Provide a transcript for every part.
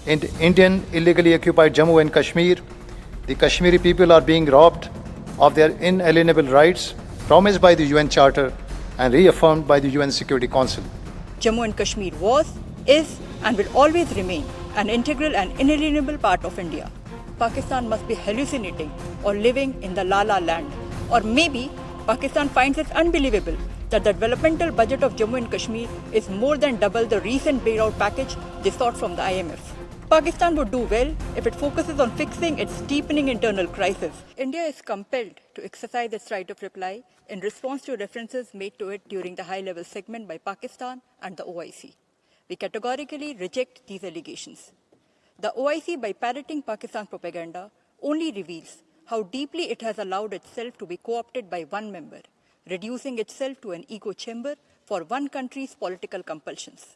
Indian illegally occupied Jammu and Kashmir, the Kashmiri people are being robbed of their inalienable rights promised by the UN Charter and reaffirmed by the UN Security Council. Jammu and Kashmir was, is, and will always remain an integral and inalienable part of India. Pakistan must be hallucinating or living in the La La land. Or maybe Pakistan finds it unbelievable that the developmental budget of Jammu and Kashmir is more than double the recent bailout package they sought from the IMF. Pakistan would do well if it focuses on fixing its deepening internal crisis. India is compelled to exercise its right of reply in response to references made to it during the high-level segment by Pakistan and the OIC. We categorically reject these allegations. The OIC, by parroting Pakistan's propaganda, only reveals how deeply it has allowed itself to be co-opted by one member, reducing itself to an echo chamber for one country's political compulsions.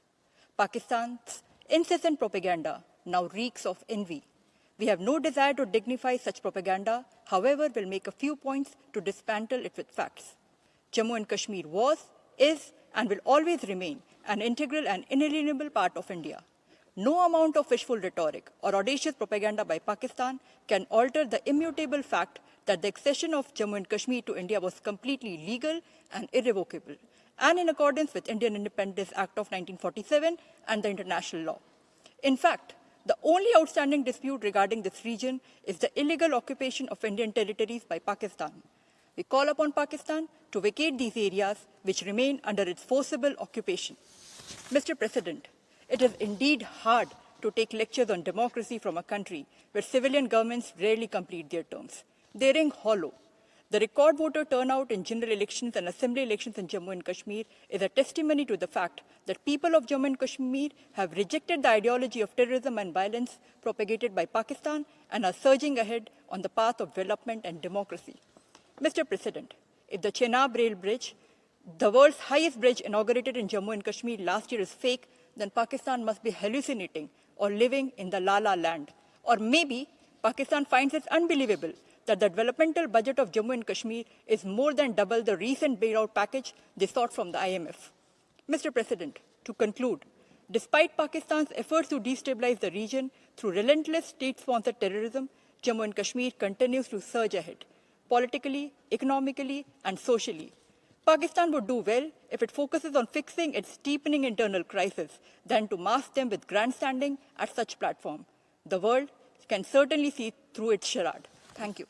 Pakistan's incessant propaganda now reeks of envy. We have no desire to dignify such propaganda, however, will make a few points to dismantle it with facts. Jammu and Kashmir was, is, and will always remain an integral and inalienable part of India. No amount of wishful rhetoric or audacious propaganda by Pakistan can alter the immutable fact that the accession of Jammu and Kashmir to India was completely legal and irrevocable, and in accordance with Indian Independence Act of 1947 and the international law. In fact, the only outstanding dispute regarding this region is the illegal occupation of Indian territories by Pakistan. We call upon Pakistan to vacate these areas which remain under its forcible occupation. Mr. President, it is indeed hard to take lectures on democracy from a country where civilian governments rarely complete their terms. They ring hollow. The record voter turnout in general elections and assembly elections in Jammu and Kashmir is a testimony to the fact that people of Jammu and Kashmir have rejected the ideology of terrorism and violence propagated by Pakistan and are surging ahead on the path of development and democracy. Mr. President, if the Chenab Rail Bridge, the world's highest bridge inaugurated in Jammu and Kashmir last year, is fake, then Pakistan must be hallucinating or living in the La La land. Or maybe Pakistan finds it unbelievable that the developmental budget of Jammu and Kashmir is more than double the recent bailout package they sought from the IMF. Mr. President, to conclude, despite Pakistan's efforts to destabilize the region through relentless state-sponsored terrorism, Jammu and Kashmir continues to surge ahead, politically, economically, and socially. Pakistan would do well if it focuses on fixing its deepening internal crisis than to mask them with grandstanding at such platform. The world can certainly see through its charade. Thank you.